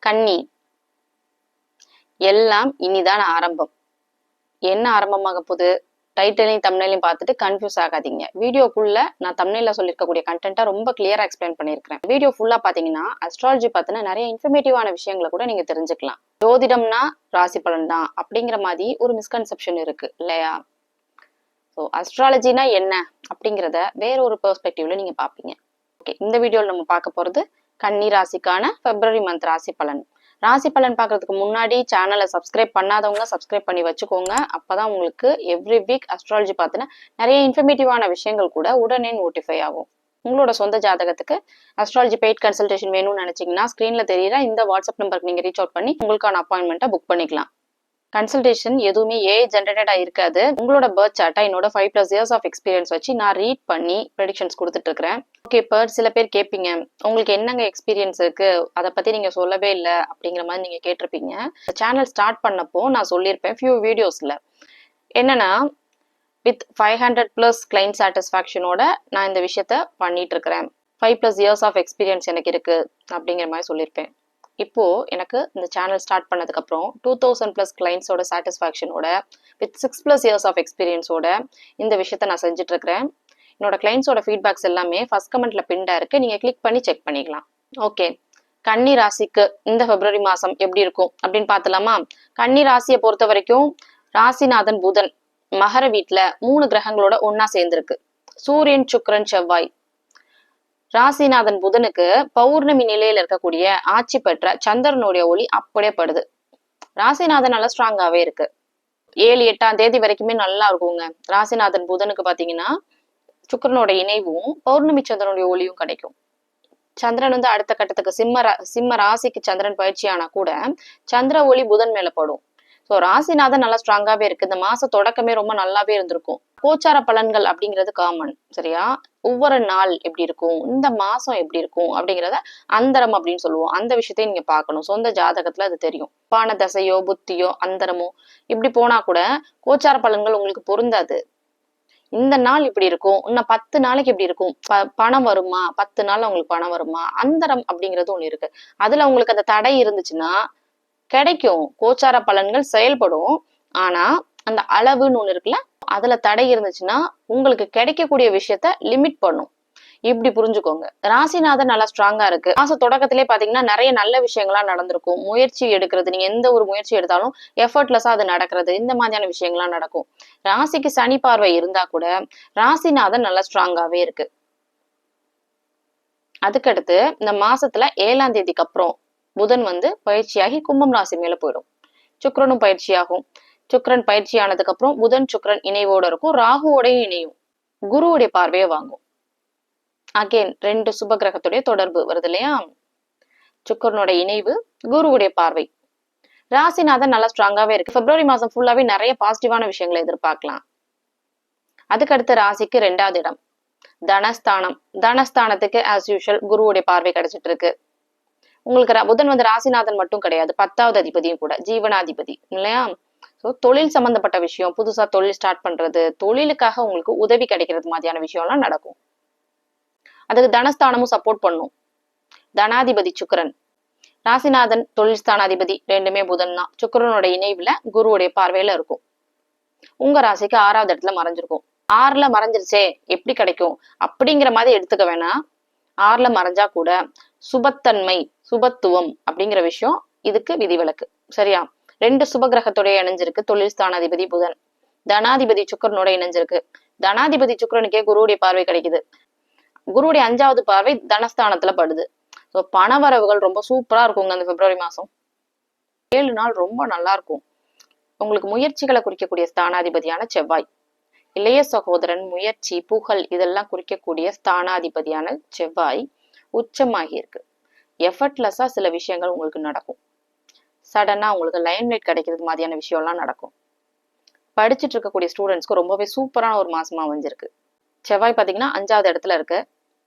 கன்னி. எல்லாம் இனிதான் ஆரம்பம். என்ன ஆரம்பமாக போகுது? டைட்டிலையும் தம்ப்நெயிலையும் பார்த்துட்டு கன்ஃபியூஸ் ஆகாதீங்க. வீடியோக்குள்ள நான் தம்ப்நெயில்ல சொல்லியிருக்கக்கூடிய கண்டென்ட்டை ரொம்ப கிளியரா எக்ஸ்பிளைன் பண்ணியிருக்கிறேன். வீடியோ ஃபுல்லா பாத்தீங்கன்னா அஸ்ட்ராலஜி பார்த்தினா நிறைய இன்ஃபர்மேட்டிவான விஷயங்களை கூட நீங்க தெரிஞ்சுக்கலாம். ஜோதிடம்னா ராசி பலன் தான் அப்படிங்கிற மாதிரி ஒரு மிஸ்கன்செப்ஷன் இருக்கு இல்லையா? ஸோ அஸ்ட்ராலஜினா என்ன அப்படிங்கிறத வேற ஒரு பெர்ஸ்பெக்டிவ்ல நீங்க பாப்பீங்க. ஓகே, இந்த வீடியோவில் நம்ம பார்க்க போறது கன்னி ராசிக்கான பிப்ரவரி மந்த் ராசி பலன். ராசி பலன் பார்க்கறதுக்கு முன்னாடி சேனலை சப்ஸ்கிரைப் பண்ணாதவங்க சப்ஸ்கிரைப் பண்ணி வச்சுக்கோங்க. அப்பதான் உங்களுக்கு எவ்ரி வீக் அஸ்ட்ராலஜி பார்த்தினா நிறைய இன்ஃபர்மேட்டிவான விஷயங்கள் கூட உடனே நோட்டிஃபை ஆகும். உங்களோட சொந்த ஜாதகத்துக்கு அஸ்ட்ராலஜி பெய்ட் கன்சல்டேஷன் வேணும்னு நினைச்சீங்கன்னா ஸ்கிரீன்ல தெரியற இந்த வாட்ஸ்அப் நம்பருக்கு நீங்க ரீச் அவுட் பண்ணி உங்களுக்கான அப்பாயின்மெண்ட்டை புக் பண்ணிக்கலாம். கன்சல்டேஷன் எதுவுமே ஏஐ ஜென்ரேட்டடா இருக்காது. உங்களோட பர்த் சார்ட்டை என்னோட 5+ இயர்ஸ் ஆஃப் எக்ஸ்பீரியன்ஸ் வச்சு நான் ரீட் பண்ணி ப்ரெடிக்ஷன்ஸ் கொடுத்துட்டு இருக்கிறேன். ஓகே, இப்போ சில பேர் கேட்பீங்க, உங்களுக்கு என்னங்க எக்ஸ்பீரியன்ஸ் இருக்கு, அதை பத்தி நீங்க சொல்லவே இல்லை அப்படிங்கிற மாதிரி நீங்க கேட்டிருப்பீங்க. சேனல் ஸ்டார்ட் பண்ணப்போ நான் சொல்லியிருப்பேன் ஃபியூ வீடியோஸ்ல என்னன்னா, வித் 500+ கிளைண்ட் சாட்டிஸ்ஃபேக்ஷனோட நான் இந்த விஷயத்த பண்ணிட்டு இருக்கிறேன். 5+ இயர்ஸ் ஆஃப் எக்ஸ்பீரியன்ஸ் எனக்கு இருக்கு அப்படிங்கிற மாதிரி சொல்லியிருப்பேன். இப்போ எனக்கு இந்த சேனல் ஸ்டார்ட் பண்ணதுக்கு அப்புறம் 2000+ கிளைண்ட்ஸோட சாட்டிஸ்ஃபேக்ஷனோட வித் 6+ இயர்ஸ் ஆஃப் எக்ஸ்பீரியன்ஸோட இந்த விஷயத்த நான் செஞ்சுட்டு இருக்கிறேன். என்னோட கிளைண்ட்ஸோட ஃபீட்பேக்ஸ் எல்லாமே ஃபர்ஸ்ட் கமெண்ட்ல பின்டா இருக்கு, நீங்க கிளிக் பண்ணி செக் பண்ணிக்கலாம். ஓகே, கன்னி ராசிக்கு இந்த பிப்ரவரி மாசம் எப்படி இருக்கும் அப்படின்னு பார்த்தலாமா? கன்னி ராசியை பொறுத்த வரைக்கும் ராசிநாதன் புதன் மகர வீட்டுல 3 கிரகங்களோட ஒன்னா சேர்ந்திருக்கு. சூரியன், சுக்கிரன், செவ்வாய். ராசிநாதன் புதனுக்கு பௌர்ணமி நிலையில இருக்கக்கூடிய ஆட்சி பெற்ற சந்திரனுடைய ஒளி அப்படியே படுது. ராசிநாதன் நல்லா ஸ்ட்ராங்காவே இருக்கு. 7, 8ஆம் தேதி வரைக்குமே நல்லா இருக்குங்க. ராசிநாதன் புதனுக்கு பாத்தீங்கன்னா சுக்கிரனோட இணைவும் பௌர்ணமி சந்திரனுடைய ஒளியும் கிடைக்கும். சந்திரன் வந்து அடுத்த கட்டத்துக்கு சிம்ம ராசிக்கு சந்திரன் பயிற்சி ஆனா கூட சந்திர ஒளி புதன் மேல படும். ஸோ ராசிநாதன் நல்லா ஸ்ட்ராங்காவே இருக்கு. இந்த மாச தொடக்கமே ரொம்ப நல்லாவே இருந்திருக்கும். கோச்சார பலன்கள் அப்படிங்கிறது காமன், சரியா? ஒவ்வொரு நாள் எப்படி இருக்கும், இந்த மாசம் எப்படி இருக்கும் அப்படிங்கிறத அந்தரம் அப்படின்னு சொல்லுவோம். அந்த விஷயத்தையும் நீங்க பார்க்கணும். சொந்த ஜாதகத்துல அது தெரியும். பான தசையோ புத்தியோ அந்தரமோ இப்படி போனா கூட கோச்சார பலன்கள் உங்களுக்கு பொருந்தாது. இந்த நாள் இப்படி இருக்கும், இன்னும் 10 நாளைக்கு எப்படி இருக்கும், பணம் வருமா, 10 நாள் உங்களுக்கு பணம் வருமா, அந்தரம் அப்படிங்கிறது ஒண்ணு இருக்கு. அதுல உங்களுக்கு அந்த தடை இருந்துச்சுன்னா கிடைக்கும். கோச்சார பலன்கள் செயல்படும். ஆனா அந்த அளவுன்னு ஒண்ணு இருக்குல்ல, அதுல தடை இருந்துச்சுன்னா உங்களுக்கு கிடைக்கக்கூடிய விஷயத்த லிமிட் பண்ணும். இப்படி புரிஞ்சுக்கோங்க. ராசிநாதன் நல்லா ஸ்ட்ராங்கா இருக்கு. மாச தொடக்கத்திலே பாத்தீங்கன்னா நிறைய நல்ல விஷயங்களா நடந்திருக்கும். முயற்சி எடுக்கிறது, நீங்க எந்த ஒரு முயற்சி எடுத்தாலும் எஃபர்ட்லெஸ்ஸா அது நடக்கிறது, இந்த மாதிரியான விஷயங்கள்லாம் நடக்கும். ராசிக்கு சனி பார்வை இருந்தா கூட ராசிநாதன் நல்லா ஸ்ட்ராங்காவே இருக்கு. அதுக்கடுத்து இந்த மாசத்துல 7ஆம் தேதிக்கு அப்புறம் புதன் வந்து பயிற்சியாகி கும்பம் ராசி மேல போயிடும். சுக்கிரனும் பயிற்சியாகும். சுக்கிரன் பயிற்சி ஆனதுக்கு அப்புறம் புதன் சுக்கிரன் இணைவோட இருக்கும். ராகுவோடையும் இணையும். குருவுடைய பார்வையை வாங்கும். அகைன் 2 சுப கிரகத்துடைய தொடர்பு வருது இல்லையா? சுக்கிரனோட இணைவு, குருவுடைய பார்வை. ராசிநாதன் நல்லா ஸ்ட்ராங்காவே இருக்கு. பிப்ரவரி மாசம் ஃபுல்லாவே நிறைய பாசிட்டிவான விஷயங்களை எதிர்பார்க்கலாம். அதுக்கடுத்து ராசிக்கு 2வது இடம் தனஸ்தானம். தனஸ்தானத்துக்கு ஆஸ் யூஷுவல் குருவுடைய பார்வை கிடைச்சிட்டு இருக்கு. உங்களுக்கு புதன் வந்து ராசிநாதன் மட்டும் கிடையாது, 10வது அதிபதியும் கூட, ஜீவனாதிபதி இல்லையா? ஸோ தொழில் சம்பந்தப்பட்ட விஷயம், புதுசா தொழில் ஸ்டார்ட் பண்றது, தொழிலுக்காக உங்களுக்கு உதவி கிடைக்கிறது மாதிரியான விஷயம்லாம் நடக்கும். அதுக்கு தனஸ்தானமும் சப்போர்ட் பண்ணும். தனாதிபதி சுக்கிரன், ராசிநாதன் தொழில் ஸ்தானாதிபதி ரெண்டுமே புதன் தான். சுக்கிரனோட இணைவுல குருவுடைய பார்வையில இருக்கும். உங்க ராசிக்கு 6வது இடத்துல மறைஞ்சிருக்கும். 6ல மறைஞ்சிருச்சே எப்படி கிடைக்கும் அப்படிங்கிற மாதிரி எடுத்துக்க வேணாம். 6ல மறைஞ்சா கூட சுபத்தன்மை, சுபத்துவம் அப்படிங்கிற விஷயம் இதுக்கு விதிவிலக்கு, சரியா? 2 சுப கிரகத்தோடைய இணைஞ்சிருக்கு. தொழில் ஸ்தானாதிபதி புதன், தனாதிபதி சுக்கிரனோட இணைஞ்சிருக்கு. தனாதிபதி சுக்கிரனுக்கே குருவுடைய பார்வை கிடைக்குது. குருவுடைய 5வது பார்வை தனஸ்தானத்துல படுது. ஸோ பண வரவுகள் ரொம்ப சூப்பரா இருக்குங்க அந்த பிப்ரவரி மாசம். 7 நாள் ரொம்ப நல்லா இருக்கும். உங்களுக்கு முயற்சிகளை குறிக்கக்கூடிய ஸ்தானாதிபதியான செவ்வாய், இளைய சகோதரன், முயற்சி, புகழ் இதெல்லாம் குறிக்கக்கூடிய ஸ்தானாதிபதியான செவ்வாய் உச்சமாகி இருக்கு. எஃபர்ட்லெஸ்ஸா சில விஷயங்கள் உங்களுக்கு நடக்கும். சடனா உங்களுக்கு லைம்லைட் கிடைக்கிறது மாதிரியான விஷயம்லாம் நடக்கும். படிச்சுட்டு இருக்கக்கூடிய ஸ்டூடெண்ட்ஸ்க்கு ரொம்பவே சூப்பரான ஒரு மாசமா அமைஞ்சிருக்கு. செவ்வாய் பாத்தீங்கன்னா 5வது இடத்துல இருக்கு.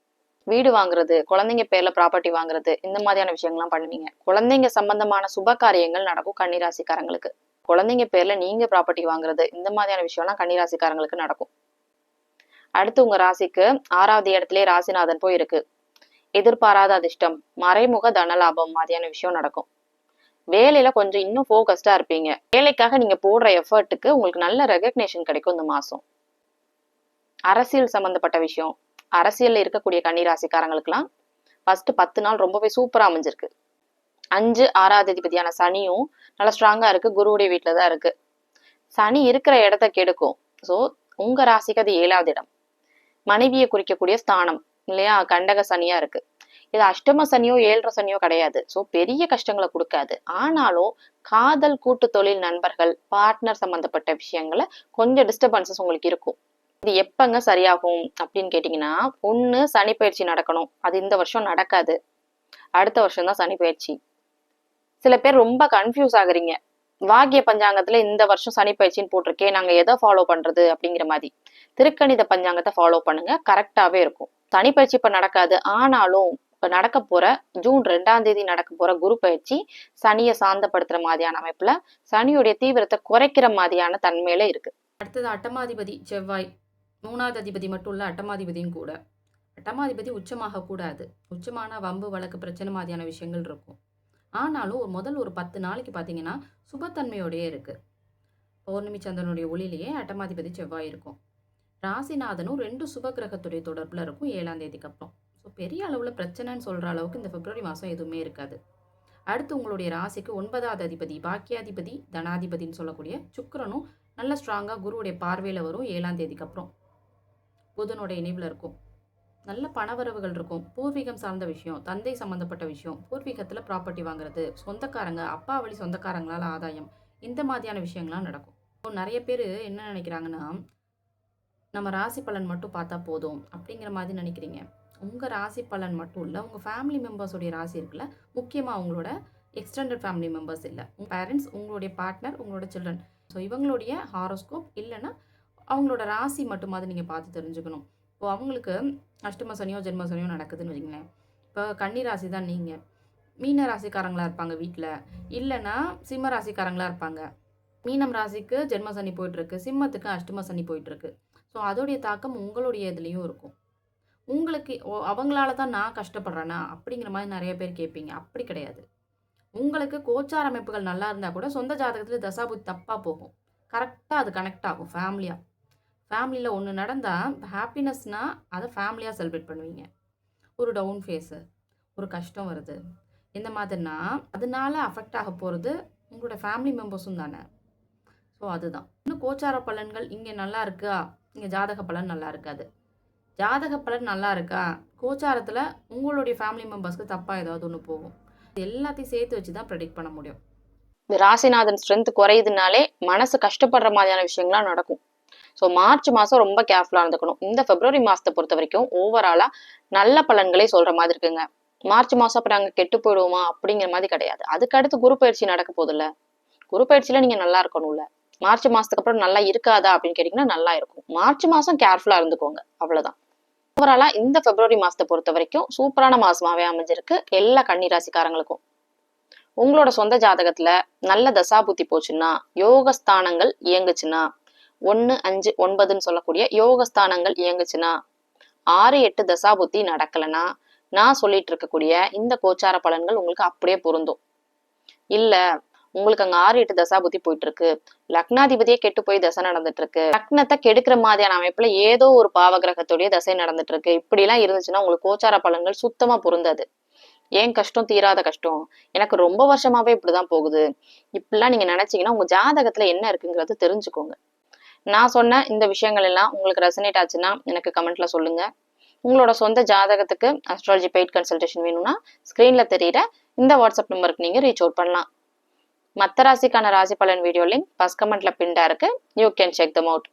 வீடு வாங்குறது, குழந்தைங்க பேர்ல ப்ராப்பர்ட்டி வாங்குறது, இந்த மாதிரியான விஷயங்கள்லாம் பண்ணுவீங்க. குழந்தைங்க சம்பந்தமான சுப காரியங்கள் நடக்கும் கன்னிராசிக்காரங்களுக்கு. குழந்தைங்க பேர்ல நீங்க ப்ராப்பர்ட்டி வாங்குறது, இந்த மாதிரியான விஷயம்லாம் கன்னிராசிக்காரங்களுக்கு நடக்கும். அடுத்து உங்க ராசிக்கு 6வது இடத்திலே ராசிநாதன் போய் இருக்கு. எதிர்பாராத அதிர்ஷ்டம், மறைமுக தனலாபம் மாதிரியான விஷயம் நடக்கும். வேலையில கொஞ்சம் இன்னும் ஃபோக்கஸ்டா இருப்பீங்க. வேலைக்காக நீங்க போடுற எஃபர்ட்டுக்கு உங்களுக்கு நல்ல ரெகக்னேஷன் கிடைக்கும் இந்த மாசம். அரசியல் சம்பந்தப்பட்ட விஷயம், அரசியல்ல இருக்கக்கூடிய கன்னிராசிக்காரங்களுக்குலாம் ஃபர்ஸ்ட் 10 நாள் ரொம்பவே சூப்பரா அமைஞ்சிருக்கு. 5, 6ஆவது அதிபதியான சனியும் நல்லா ஸ்ட்ராங்கா இருக்கு. குருவுடைய வீட்டுல தான் இருக்கு. சனி இருக்கிற இடத்த கெடுக்கும். ஸோ உங்க ராசிக்கு அது 7ஆவது இடம். மனைவியை குறிக்கக்கூடிய ஸ்தானம் இல்லையா? கண்டக சனியா இருக்கு. இது அஷ்டம சனியோ 7ரை சனியோ கிடையாது. ஸோ பெரிய கஷ்டங்களை கொடுக்காது. ஆனாலும் காதல், கூட்டு தொழில், நண்பர்கள், பார்ட்னர் சம்பந்தப்பட்ட விஷயங்கள கொஞ்சம் டிஸ்டர்பன்சஸ் உங்களுக்கு இருக்கும். இது எப்பங்க சரியாகும் அப்படின்னு கேட்டீங்கன்னா, ஒண்ணு சனி பயிற்சி நடக்கணும். அது இந்த வருஷம் நடக்காது. அடுத்த வருஷம் தான் சனி பயிற்சி. சில பேர் ரொம்ப கன்ஃபியூஸ் ஆகுறீங்க. வாக்கிய பஞ்சாங்கத்துல இந்த வருஷம் சனி பயிற்சின்னு போட்டிருக்கேன், நாங்க எதை ஃபாலோ பண்றது அப்படிங்கிற மாதிரி. திருக்கணித பஞ்சாங்கத்தை ஃபாலோ பண்ணுங்க, கரெக்டாவே இருக்கும். சனி பயிற்சி இப்ப நடக்காது. ஆனாலும் இப்ப நடக்க போற ஜூன் 2ஆம் தேதி நடக்க போற குரு பயிற்சி சனியை சாந்தப்படுத்துற மாதிரியான அமைப்புல சனியுடைய தீவிரத்தை குறைக்கிற மாதிரியான தன்மையில இருக்கு. அடுத்தது அட்டமாதிபதி செவ்வாய், 3வது அதிபதி மட்டும் இல்ல, அட்டமாதிபதியும் கூட. அட்டமாதிபதி உச்சமாக கூடாது. உச்சமான வம்பு, வழக்கு, பிரச்சனை மாதிரியான விஷயங்கள் இருக்கும். ஆனாலும் முதல் ஒரு 10 நாளைக்கு பார்த்தீங்கன்னா சுபத்தன்மையோடயே இருக்கு. பௌர்ணமி சந்திரனுடைய ஒளியிலேயே அட்டமாதிபதி செவ்வாய் இருக்கும். ராசிநாதனும் 2 சுப கிரகத்துடைய தொடர்பில் இருக்கும் 7ஆம் தேதிக்கு அப்புறம். ஸோ பெரிய அளவில் பிரச்சனைன்னு சொல்கிற அளவுக்கு இந்த பிப்ரவரி மாதம் எதுவுமே இருக்காது. அடுத்து உங்களுடைய ராசிக்கு 9வது அதிபதி, பாக்கியாதிபதி, தனாதிபதினு சொல்லக்கூடிய சுக்கிரனும் நல்ல ஸ்ட்ராங்காக குருவுடைய பார்வையில் வரும் 7ஆம் தேதிக்கு அப்புறம். புதனோட இணைவில் இருக்கும். நல்ல பணவரவுகள் இருக்கும். பூர்வீகம் சார்ந்த விஷயம், தந்தை சம்மந்தப்பட்ட விஷயம், பூர்வீகத்தில் ப்ராப்பர்ட்டி வாங்குறது, சொந்தக்காரங்க, அப்பா வழி சொந்தக்காரங்களால் ஆதாயம், இந்த மாதிரியான விஷயங்கள்லாம் நடக்கும். இப்போ நிறைய பேர் என்ன நினைக்கிறாங்கன்னா, நம்ம ராசி பலன் மட்டும் பார்த்தா போதும் அப்படிங்கிற மாதிரி நினைக்கிறீங்க. உங்கள் ராசி பலன் மட்டும் இல்லை, உங்கள் ஃபேமிலி மெம்பர்ஸோடைய ராசி இருக்குல்ல, முக்கியமாக அவங்களோட எக்ஸ்டெண்டட் ஃபேமிலி மெம்பர்ஸ் இல்லை, உங்கள் பேரண்ட்ஸ், உங்களுடைய பார்ட்னர், உங்களோட சில்ட்ரன், ஸோ இவங்களுடைய ஹாரோஸ்கோப் இல்லைன்னா அவங்களோட ராசி மட்டுமாவது நீங்கள் பார்த்து தெரிஞ்சுக்கணும். இப்போ அவங்களுக்கு அஷ்டம சனியோ ஜென்ம சனியோ நடக்குதுன்னு வச்சுங்களேன். இப்போ கன்னி ராசி தான் நீங்கள், மீன ராசிக்காரங்களாக இருப்பாங்க வீட்டில், இல்லைன்னா சிம்ம ராசிக்காரங்களாக இருப்பாங்க. மீனம் ராசிக்கு ஜென்ம சனி போயிட்டுருக்கு, சிம்மத்துக்கு அஷ்டம சனி போயிட்டுருக்கு. ஸோ அதோடைய தாக்கம் உங்களுடைய இதுலேயும் இருக்கும். உங்களுக்கு அவங்களால தான் நான் கஷ்டப்படுறேன்னா அப்படிங்கிற மாதிரி நிறைய பேர் கேட்பீங்க. அப்படி கிடையாது. உங்களுக்கு கோச்சார அமைப்புகள் நல்லா இருந்தால் கூட சொந்த ஜாதகத்தில் தசாபுத்தி தப்பாக போகும். கரெக்டாக அது கனெக்ட் ஆகும் ஃபேமிலியாக. ஃபேமிலியில் ஒன்று நடந்தால் ஹாப்பினஸ்னால் அதை ஃபேமிலியாக செலிப்ரேட் பண்ணுவீங்க. ஒரு டவுன் ஃபேஸு, ஒரு கஷ்டம் வருது, இந்த மாதிரினா அதனால அஃபெக்ட் ஆக போகிறது உங்களோட ஃபேமிலி மெம்பர்ஸும் தானே. ஸோ அதுதான். இன்னும் கோச்சார பலன்கள் இங்கே நல்லா இருக்கா, இங்கே ஜாதக பலன் நல்லா இருக்காது. ஜாதக பலன் நல்லா இருக்கா, கோச்சாரத்தில் உங்களுடைய ஃபேமிலி மெம்பர்ஸ்க்கு தப்பாக ஏதாவது ஒன்று போகும். எல்லாத்தையும் சேர்த்து வச்சு தான் ப்ரெடிக்ட் பண்ண முடியும். ராசிநாதன் ஸ்ட்ரென்த் குறையுதுனாலே மனசு கஷ்டப்படுற மாதிரியான விஷயங்கள்லாம் நடக்கும். ஸோ மார்ச் மாதம் ரொம்ப கேர்ஃபுல்லாக இருந்துக்கணும். இந்த பிப்ரவரி மாதத்தை பொறுத்த வரைக்கும் ஓவராலாக நல்ல பலன்களே சொல்கிற மாதிரி இருக்குங்க. மார்ச் மாதம் அப்போ நாங்கள் கெட்டு போயிடுவோமா அப்படிங்கிற மாதிரி கிடையாது. அதுக்கு அடுத்து குரு பயிற்சி நடக்க போதில்ல, குரு பயிற்சியில் நீங்கள் நல்லா இருக்கணும்ல. மார்ச் மாதத்துக்கு அப்புறம் நல்லா இருக்காதா அப்படின்னு கேட்டிங்கன்னா நல்லா இருக்கும். மார்ச் மாதம் கேர்ஃபுல்லாக இருந்துக்கோங்க, அவ்வளோதான். ஓவராலாக இந்த பிப்ரவரி மாதத்தை பொறுத்த வரைக்கும் சூப்பரான மாதமாகவே அமைஞ்சிருக்கு எல்லா கன்னிராசிக்காரங்களுக்கும். உங்களோட சொந்த ஜாதகத்தில் நல்ல தசாபுத்தி போச்சுன்னா, யோகஸ்தானங்கள் இயங்குச்சுன்னா, 1, 5, 9ன்னு சொல்லக்கூடிய யோகஸ்தானங்கள் இயங்குச்சுன்னா, 6, 8 தசாபுத்தி நடக்கலைன்னா நான் சொல்லிட்டு இருக்கக்கூடிய இந்த கோச்சார பலன்கள் உங்களுக்கு அப்படியே பொருந்தும். இல்ல உங்களுக்கு அங்க 6, 8 தசாபுத்தி போயிட்டு இருக்கு, லக்னாதிபதியே கெட்டு போய் தசை நடந்துட்டு இருக்கு, லக்னத்தை கெடுக்கிற மாதிரியான அமைப்புல ஏதோ ஒரு பாவகிரகத்துடைய தசை நடந்துட்டு இருக்கு, இப்படி எல்லாம் இருந்துச்சுன்னா உங்களுக்கு கோச்சார பலன்கள் சுத்தமா பொருந்தாது. ஏன் கஷ்டம் தீராத கஷ்டம், எனக்கு ரொம்ப வருஷமாவே இப்படிதான் போகுது, இப்படிலாம் நீங்க நினைச்சீங்கன்னா உங்க ஜாதகத்துல என்ன இருக்குங்கிறது தெரிஞ்சுக்கோங்க. நான் சொன்ன இந்த விஷயங்கள் எல்லாம் உங்களுக்கு ரெசனேட் ஆச்சுன்னா எனக்கு கமெண்ட்ல சொல்லுங்க. உங்களோட சொந்த ஜாதகத்துக்கு அஸ்ட்ராலஜி பெய்ட் கன்சல்டேஷன் வேணும்னா ஸ்க்ரீன்ல தெரியுற இந்த வாட்ஸ்அப் நம்பருக்கு நீங்க ரீச் அவுட் பண்ணலாம். மற்ற ராசிக்கான ராசி பலன் வீடியோ லிங்க் ஃபர்ஸ்ட் கமெண்ட்ல பின்டா இருக்கு. You can check them out.